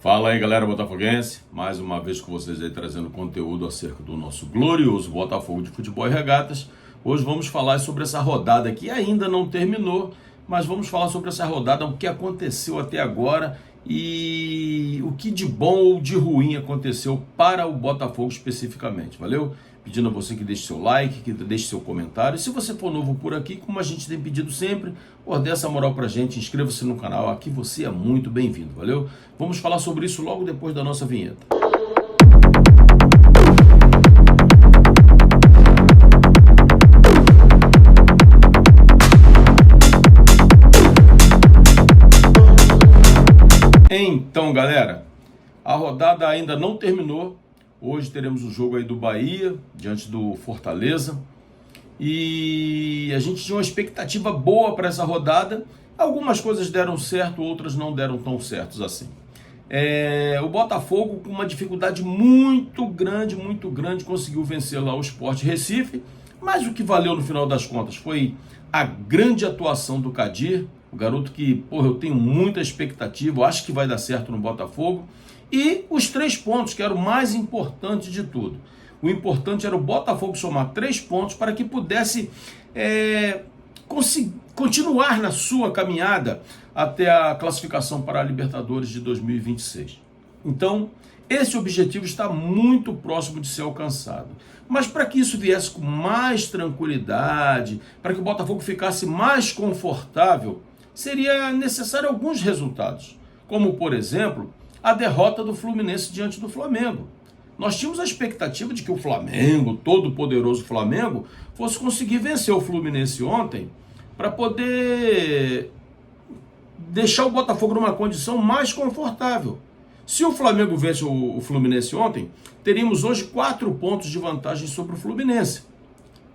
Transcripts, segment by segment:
Fala aí, galera botafoguense, mais uma vez com vocês aí trazendo conteúdo acerca do nosso glorioso Botafogo de Futebol e Regatas. Hoje vamos falar sobre essa rodada que ainda não terminou, mas vamos falar sobre essa rodada, o que aconteceu até agora e o que de bom ou de ruim aconteceu para o Botafogo especificamente, valeu? Pedindo a você que deixe seu like, que deixe seu comentário. E se você for novo por aqui, como a gente tem pedido sempre, dê essa moral pra gente, inscreva-se no canal, aqui você é muito bem-vindo, valeu? Vamos falar sobre isso logo depois da nossa vinheta. Então, galera, a rodada ainda não terminou. Hoje teremos o jogo aí do Bahia, diante do Fortaleza. E a gente tinha uma expectativa boa para essa rodada. Algumas coisas deram certo, outras não deram tão certos assim. O Botafogo, com uma dificuldade muito grande, conseguiu vencer lá o Sport Recife. Mas o que valeu no final das contas foi a grande atuação do Kadir, o garoto que, eu tenho muita expectativa, eu acho que vai dar certo no Botafogo. E os 3 pontos, que era o mais importante de tudo. O importante era o Botafogo somar 3 pontos para que pudesse continuar na sua caminhada até a classificação para a Libertadores de 2026. Então, esse objetivo está muito próximo de ser alcançado. Mas para que isso viesse com mais tranquilidade, para que o Botafogo ficasse mais confortável, seria necessário alguns resultados, como, por exemplo, a derrota do Fluminense diante do Flamengo. Nós tínhamos a expectativa de que o Flamengo, todo poderoso Flamengo, fosse conseguir vencer o Fluminense ontem para poder deixar o Botafogo numa condição mais confortável. Se o Flamengo vence o Fluminense ontem, teríamos hoje 4 pontos de vantagem sobre o Fluminense.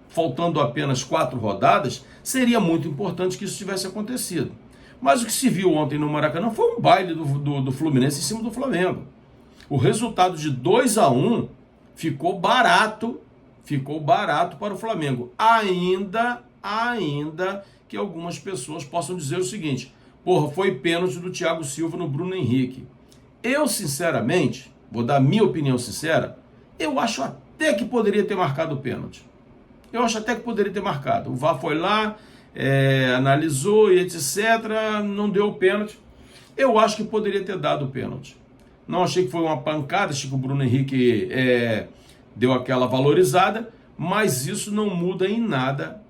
Faltando apenas 4 rodadas, seria muito importante que isso tivesse acontecido. Mas o que se viu ontem no Maracanã foi um baile do Fluminense em cima do Flamengo. O resultado de 2-1 ficou barato para o Flamengo. Ainda que algumas pessoas possam dizer o seguinte: foi pênalti do Thiago Silva no Bruno Henrique. Eu, sinceramente, vou dar a minha opinião sincera, eu acho até que poderia ter marcado o pênalti. O VAR foi lá, analisou e etc, não deu o pênalti. Eu acho que poderia ter dado o pênalti. Não achei que foi uma pancada, achei que o Bruno Henrique deu aquela valorizada, mas isso não muda em nada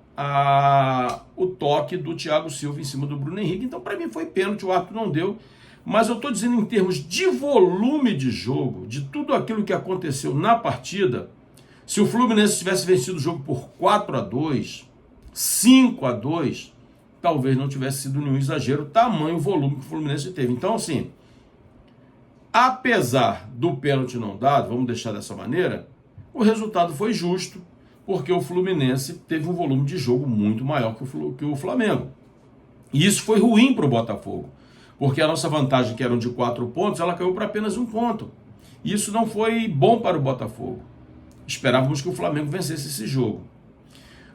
o toque do Thiago Silva em cima do Bruno Henrique. Então, para mim, foi pênalti, o árbitro não deu. Mas eu estou dizendo em termos de volume de jogo, de tudo aquilo que aconteceu na partida, se o Fluminense tivesse vencido o jogo por 4-2, 5-2, talvez não tivesse sido nenhum exagero, tamanho volume que o Fluminense teve. Então, assim, apesar do pênalti não dado, vamos deixar dessa maneira, o resultado foi justo, porque o Fluminense teve um volume de jogo muito maior que o Flamengo. E isso foi ruim para o Botafogo, porque a nossa vantagem, que era de 4 pontos, ela caiu para apenas 1 ponto. E isso não foi bom para o Botafogo. Esperávamos que o Flamengo vencesse esse jogo.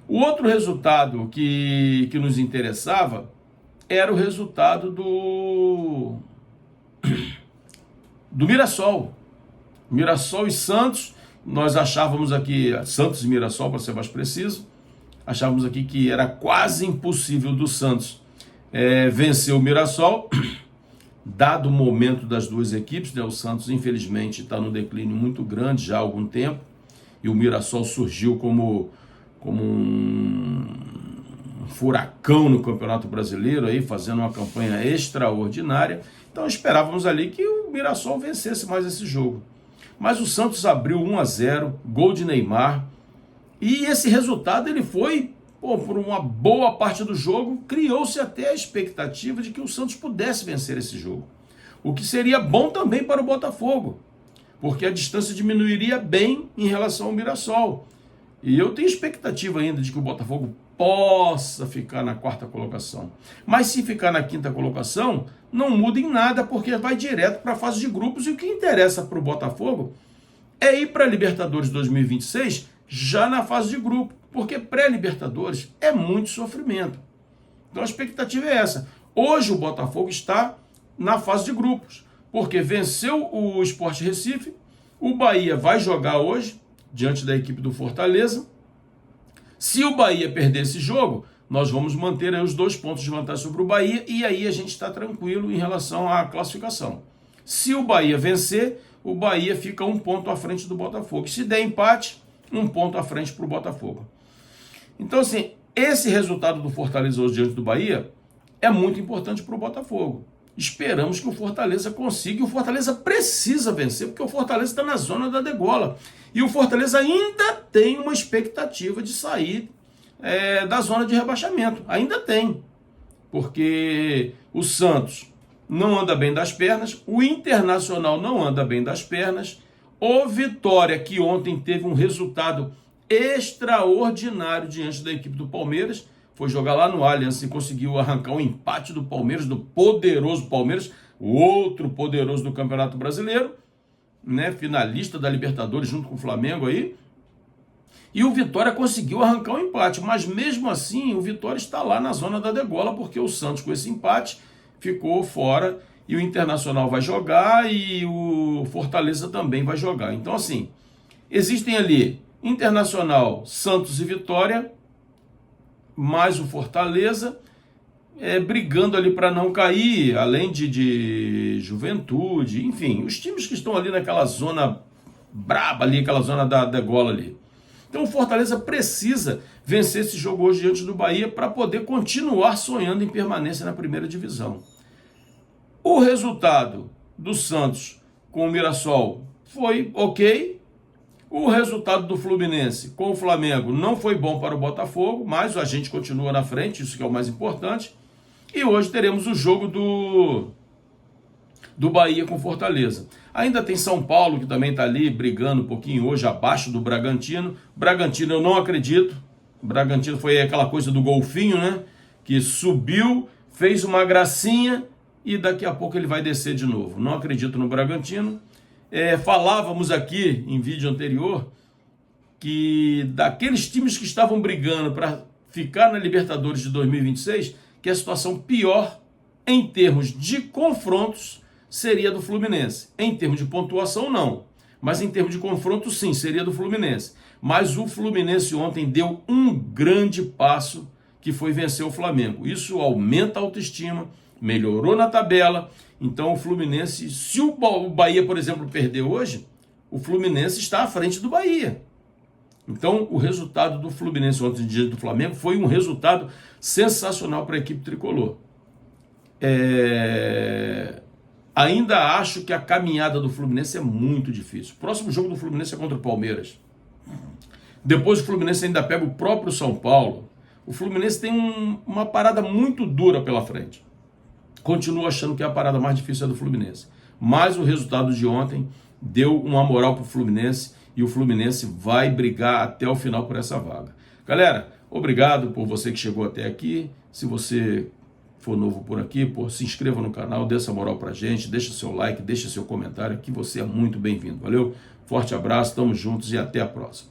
O outro resultado que nos interessava era o resultado do Mirassol. Mirassol e Santos, nós achávamos aqui, Santos e Mirassol, para ser mais preciso, achávamos aqui que era quase impossível do Santos vencer o Mirassol, dado o momento das duas equipes, né? O Santos, infelizmente, está no declínio muito grande já há algum tempo, e o Mirassol surgiu como um furacão no Campeonato Brasileiro, aí, fazendo uma campanha extraordinária. Então esperávamos ali que o Mirassol vencesse mais esse jogo. Mas o Santos abriu 1-0, gol de Neymar, e esse resultado ele foi, por uma boa parte do jogo, criou-se até a expectativa de que o Santos pudesse vencer esse jogo. O que seria bom também para o Botafogo, porque a distância diminuiria bem em relação ao Mirassol. E eu tenho expectativa ainda de que o Botafogo possa ficar na 4ª colocação. Mas se ficar na 5ª colocação, não muda em nada, porque vai direto para a fase de grupos. E o que interessa para o Botafogo é ir para a Libertadores 2026 já na fase de grupo, porque pré-Libertadores é muito sofrimento. Então a expectativa é essa. Hoje o Botafogo está na fase de grupos. porque venceu o Sport Recife, o Bahia vai jogar hoje, diante da equipe do Fortaleza. Se o Bahia perder esse jogo, nós vamos manter aí os 2 pontos de vantagem sobre o Bahia, e aí a gente está tranquilo em relação à classificação. Se o Bahia vencer, o Bahia fica 1 ponto à frente do Botafogo. Se der empate, 1 ponto à frente para o Botafogo. Então, assim, esse resultado do Fortaleza hoje diante do Bahia é muito importante para o Botafogo. Esperamos que o Fortaleza consiga, e o Fortaleza precisa vencer, porque o Fortaleza está na zona da degola. E o Fortaleza ainda tem uma expectativa de sair da zona de rebaixamento. Ainda tem. Porque o Santos não anda bem das pernas, o Internacional não anda bem das pernas, o Vitória, que ontem teve um resultado extraordinário diante da equipe do Palmeiras, foi jogar lá no Allianz e conseguiu arrancar um empate do Palmeiras, do poderoso Palmeiras, o outro poderoso do Campeonato Brasileiro, né, finalista da Libertadores junto com o Flamengo aí. E o Vitória conseguiu arrancar um empate, mas mesmo assim o Vitória está lá na zona da degola, porque o Santos com esse empate ficou fora e o Internacional vai jogar e o Fortaleza também vai jogar. Então, assim, existem ali Internacional, Santos e Vitória, mais o Fortaleza, brigando ali para não cair, além de Juventude, enfim, os times que estão ali naquela zona braba ali, aquela zona da degola ali. Então o Fortaleza precisa vencer esse jogo hoje diante do Bahia para poder continuar sonhando em permanência na primeira divisão. O resultado do Santos com o Mirassol foi ok. O resultado do Fluminense com o Flamengo não foi bom para o Botafogo, mas a gente continua na frente, isso que é o mais importante. E hoje teremos o jogo do Bahia com Fortaleza. Ainda tem São Paulo, que também está ali brigando um pouquinho hoje abaixo do Bragantino. Bragantino eu não acredito. O Bragantino foi aquela coisa do golfinho, né? Que subiu, fez uma gracinha e daqui a pouco ele vai descer de novo. Não acredito no Bragantino. Falávamos aqui em vídeo anterior que daqueles times que estavam brigando para ficar na Libertadores de 2026, que a situação pior em termos de confrontos seria do Fluminense. Em termos de pontuação, não. Mas em termos de confronto, sim, seria do Fluminense. Mas o Fluminense ontem deu um grande passo, que foi vencer o Flamengo. Isso aumenta a autoestima, melhorou na tabela. Então o Fluminense, se o Bahia, por exemplo, perder hoje, o Fluminense está à frente do Bahia. Então o resultado do Fluminense ontem diante do Flamengo foi um resultado sensacional para a equipe tricolor. Ainda acho que a caminhada do Fluminense é muito difícil. O próximo jogo do Fluminense é contra o Palmeiras. Depois o Fluminense ainda pega o próprio São Paulo. O Fluminense tem uma parada muito dura pela frente. Continuo achando que a parada mais difícil é do Fluminense. Mas o resultado de ontem deu uma moral para o Fluminense e o Fluminense vai brigar até o final por essa vaga. Galera, obrigado por você que chegou até aqui. Se você for novo por aqui, se inscreva no canal, dê essa moral pra gente, deixa seu like, deixa seu comentário, que você é muito bem-vindo. Valeu? Forte abraço, tamo juntos e até a próxima.